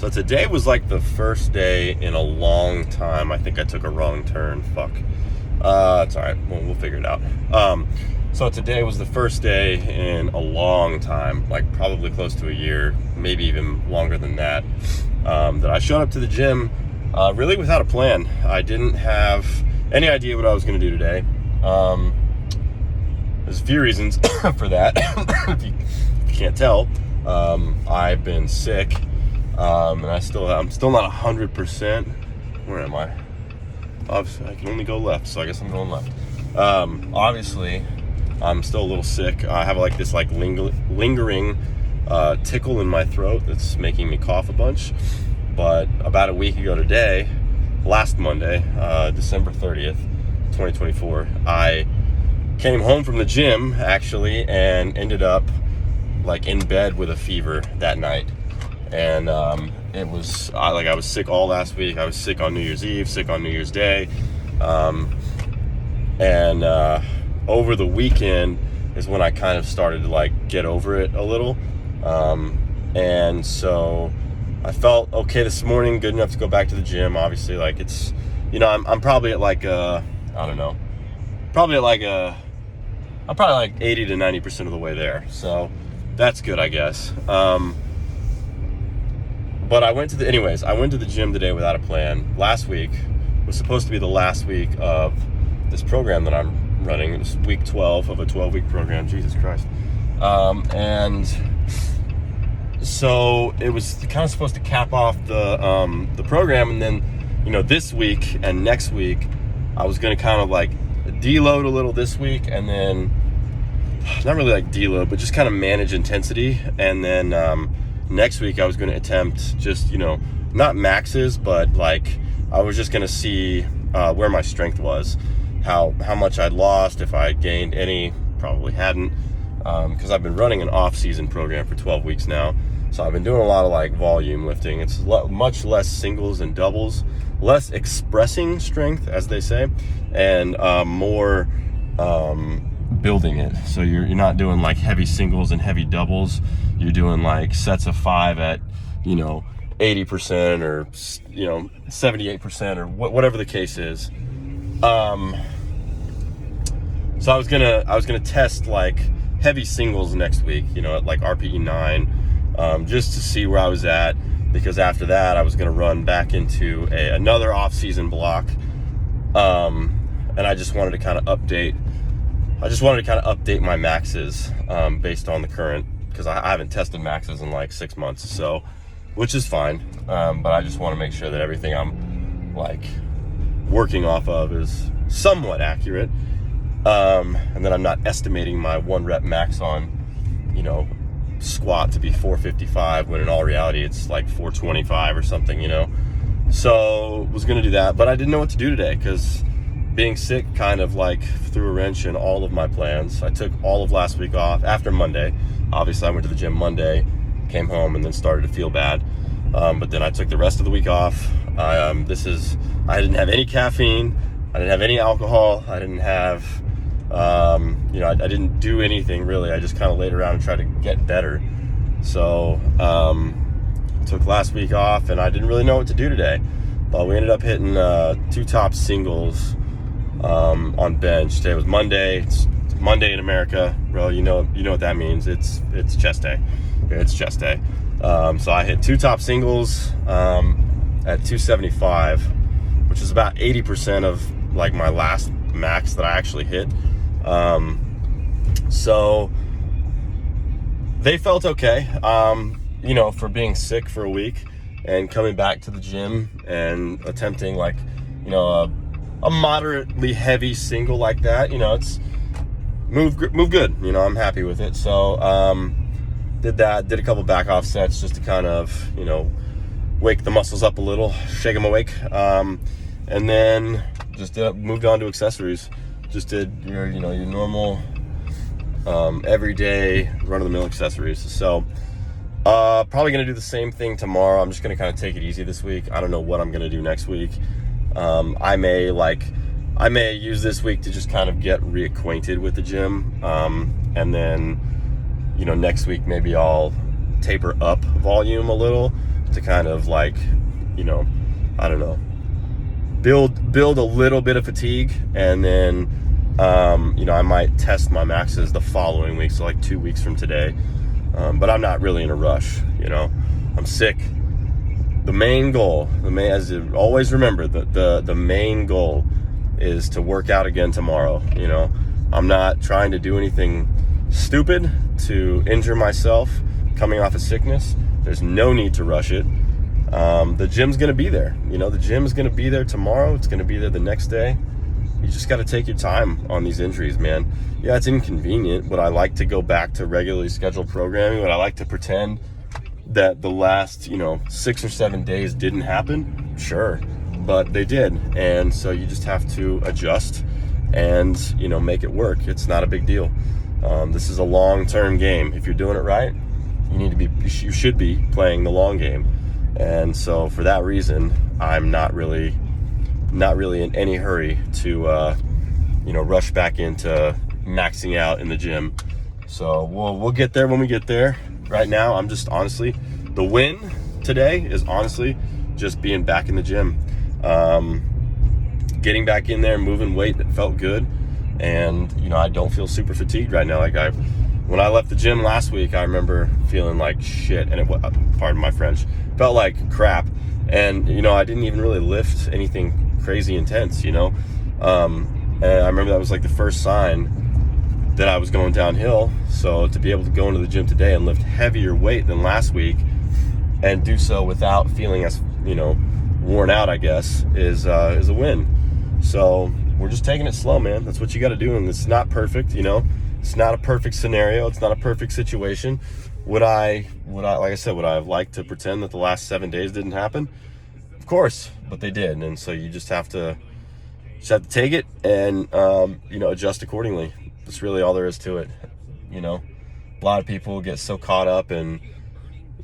So today was like the first day in a long time. I think I took a wrong turn. Fuck. It's all right. We'll figure it out. So today was the first day in a long time, like probably close to a year, maybe even longer than that, that I showed up to the gym really without a plan. I didn't have any idea what I was going to do today. There's a few reasons for that. if you can't tell, I've been sick. And I'm still not 100%. Where am I? Obviously, I can only go left, so I guess I'm going left. Obviously, I'm still a little sick. I have like this lingering tickle in my throat that's making me cough a bunch. But about a week ago today, last Monday, December 30th, 2024, I came home from the gym actually and ended up like in bed with a fever that night. And I was sick all last week. I was sick on New Year's Eve, sick on New Year's Day. And over the weekend is when I kind of started to like get over it a little. And so I felt okay this morning, good enough to go back to the gym. Obviously, like it's, I'm probably at like, I'm probably like 80 to 90% of the way there. So that's good, I guess. But I went to the gym today without a plan. Last week was supposed to be the last week of this program that I'm running. It was week 12 of a 12-week program. Jesus Christ. And so it was kind of supposed to cap off the program. And then, this week and next week, I was going to kind of like deload a little this week. And then, not really like deload, but just kind of manage intensity. And then, next week I was going to attempt just, not maxes, but like I was just going to see where my strength was, how much I'd lost, if I gained any, probably hadn't, because I've been running an off-season program for 12 weeks now. So I've been doing a lot of like volume lifting. It's much less singles and doubles, less expressing strength, as they say, and more building it. So you're not doing like heavy singles and heavy doubles. You're doing like sets of 5 at 80% or 78% or whatever the case is. So I was gonna test like heavy singles next week, at like RPE 9, just to see where I was at, because after that I was gonna run back into another off-season block, and I just wanted to kind of update my maxes based on the current, because I haven't tested maxes in like 6 months, so, which is fine, but I just want to make sure that everything I'm like working off of is somewhat accurate, and that I'm not estimating my 1 rep max on squat to be 455 when in all reality it's like 425 or something. So was gonna do that, but I didn't know what to do today because being sick kind of like threw a wrench in all of my plans. I took all of last week off after Monday. Obviously, I went to the gym Monday, came home, and then started to feel bad. But then I took the rest of the week off. I didn't have any caffeine. I didn't have any alcohol. I didn't have, I didn't do anything really. I just kind of laid around and tried to get better. So, took last week off, and I didn't really know what to do today. But we ended up hitting 2 top singles on bench. Today was Monday. It's Monday in America, bro. You know what that means. It's chest day. It's chest day. So I hit 2 top singles at 275, which is about 80% of like my last max that I actually hit. So they felt okay. For being sick for a week and coming back to the gym and attempting like, a moderately heavy single like that, it's move good. I'm happy with it. So, did a couple back off sets just to kind of, wake the muscles up a little, shake them awake. And then just moved on to accessories. Just did your normal, everyday run-of-the-mill accessories. So, probably going to do the same thing tomorrow. I'm just going to kind of take it easy this week. I don't know what I'm going to do next week. I may use this week to just kind of get reacquainted with the gym. And then, next week, maybe I'll taper up volume a little to kind of like, you know, I don't know, build a little bit of fatigue, and then you know, I might test my maxes the following week, so like 2 weeks from today. But I'm not really in a rush, you know. I'm sick. The main goal, as you always remember, the main goal is to work out again tomorrow. You know, I'm not trying to do anything stupid to injure myself coming off of sickness. There's no need to rush it. The gym's gonna be there. You know, the gym's gonna be there tomorrow. It's gonna be there the next day. You just got to take your time on these injuries, man. Yeah, it's inconvenient. Would I like to go back to regularly scheduled programming? Would I like to pretend that the last, you know, 6 or 7 days didn't happen? Sure, but they did. And so you just have to adjust and, you know, make it work. It's not a big deal. This is a long-term game. If you're doing it right, you should be playing the long game. And so for that reason, I'm not really in any hurry to you know, rush back into maxing out in the gym. So we'll get there when we get there. Right now, I'm just honestly, the win today is honestly just being back in the gym, getting back in there, moving weight that felt good. And you know, I don't feel super fatigued right now. Like when I left the gym last week, I remember feeling like shit, and pardon my French, felt like crap. And you know, I didn't even really lift anything crazy intense, you know. And I remember that was like the first sign that I was going downhill. So to be able to go into the gym today and lift heavier weight than last week and do so without feeling as, you know, worn out, I guess, is a win. So we're just taking it slow, man. That's what you got to do. And it's not perfect, you know. It's not a perfect scenario. It's not a perfect situation. Would I, like I said, would I have liked to pretend that the last 7 days didn't happen? Of course, but they did. And so you just have to take it and, you know, adjust accordingly. That's really all there is to it. You know, a lot of people get so caught up in,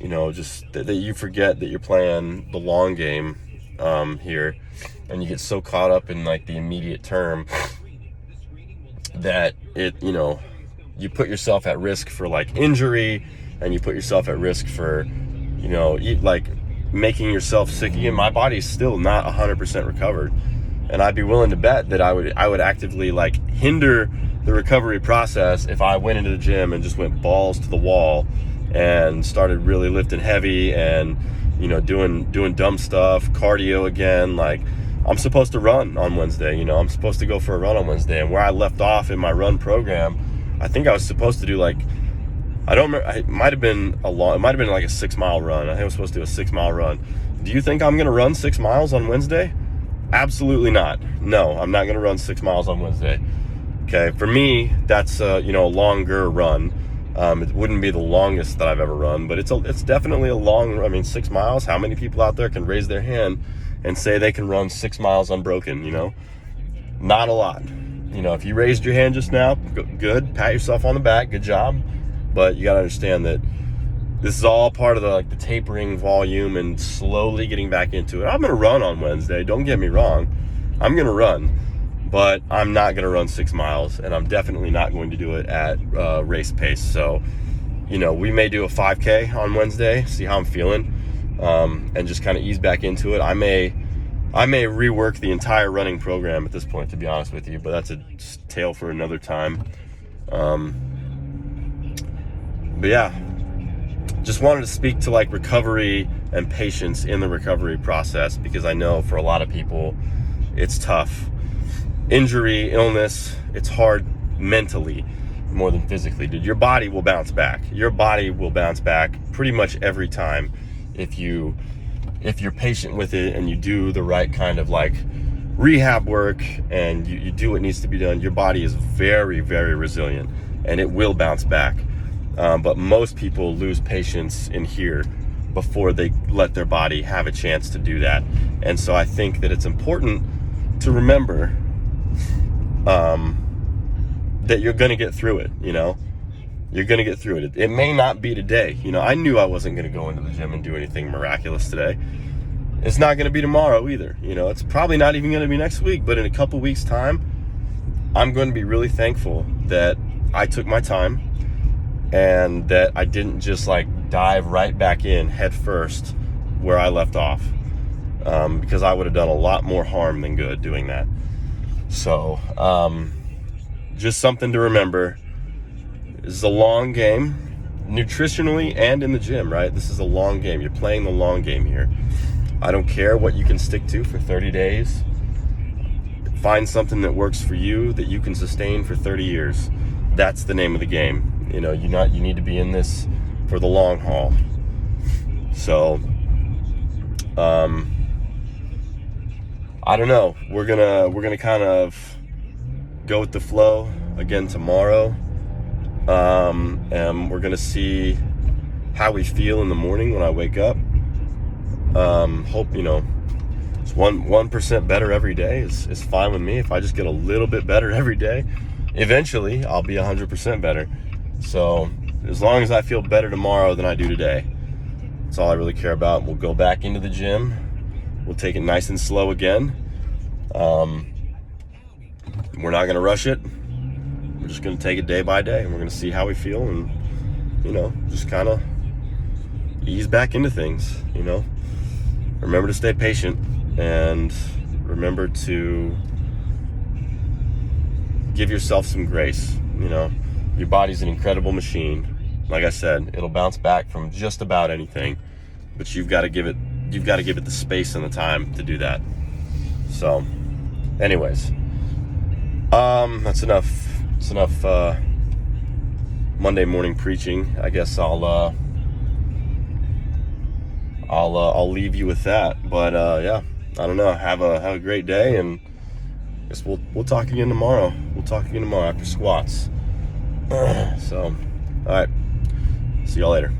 you know, just that you forget that you're playing the long game here, and you get so caught up in like the immediate term that you know, you put yourself at risk for like injury, and you put yourself at risk for, you know, like making yourself sick again. My body's still not 100% recovered, and I'd be willing to bet that I would actively like hinder the recovery process if I went into the gym and just went balls to the wall and started really lifting heavy and, you know, doing dumb stuff, cardio again. Like, I'm supposed to run on Wednesday, you know, I'm supposed to go for a run on Wednesday, and where I left off in my run program, I think I was supposed to do like, I don't remember, it might have been like a 6 mile run. I think I was supposed to do a 6 mile run. Do you think I'm going to run 6 miles on Wednesday? Absolutely not. No, I'm not going to run 6 miles on Wednesday. Okay, for me, that's you know, a longer run. It wouldn't be the longest that I've ever run, but it's definitely a long. I mean, 6 miles. How many people out there can raise their hand and say they can run 6 miles unbroken? You know, not a lot. You know, if you raised your hand just now, good. Pat yourself on the back. Good job. But you gotta understand that this is all part of the tapering volume and slowly getting back into it. I'm gonna run on Wednesday. Don't get me wrong. I'm gonna run. But I'm not going to run 6 miles, and I'm definitely not going to do it at race pace. So, you know, we may do a 5K on Wednesday, see how I'm feeling, and just kind of ease back into it. I may rework the entire running program at this point, to be honest with you, but that's a tale for another time. But yeah, just wanted to speak to like recovery and patience in the recovery process, because I know for a lot of people, it's tough. Injury, illness, it's hard mentally more than physically, dude. Your body will bounce back. Your body will bounce back pretty much every time if you're patient with it and you do the right kind of like rehab work and you do what needs to be done. Your body is very, very resilient and it will bounce back. But most people lose patience in here before they let their body have a chance to do that. And so I think that it's important to remember that you're going to get through it, you know, you're going to get through it. It may not be today. You know, I knew I wasn't going to go into the gym and do anything miraculous today. It's not going to be tomorrow either. You know, it's probably not even going to be next week, but in a couple weeks time, I'm going to be really thankful that I took my time and that I didn't just like dive right back in head first where I left off, because I would have done a lot more harm than good doing that. So just something to remember. This is a long game, nutritionally and in the gym, right? This is a long game. You're playing the long game here. I don't care what you can stick to for 30 days. Find something that works for you that you can sustain for 30 years. That's the name of the game. You know, you need to be in this for the long haul. So, I don't know. We're gonna kind of go with the flow again tomorrow. And we're gonna see how we feel in the morning when I wake up. Hope, it's 1% better every day is fine with me. If I just get a little bit better every day, eventually I'll be 100% better. So as long as I feel better tomorrow than I do today, that's all I really care about. We'll go back into the gym. We'll take it nice and slow again. We're not gonna rush it. We're just gonna take it day by day, and we're gonna see how we feel, and just kind of ease back into things. Remember to stay patient, and remember to give yourself some grace. Your body's an incredible machine. Like I said, it'll bounce back from just about anything, but you've got to give it the space and the time to do that. So anyways, that's enough. It's enough Monday morning preaching. I guess I'll leave you with that. But yeah, I don't know. Have a great day, and I guess we'll talk again tomorrow. We'll talk again tomorrow after squats. So, all right. See y'all later.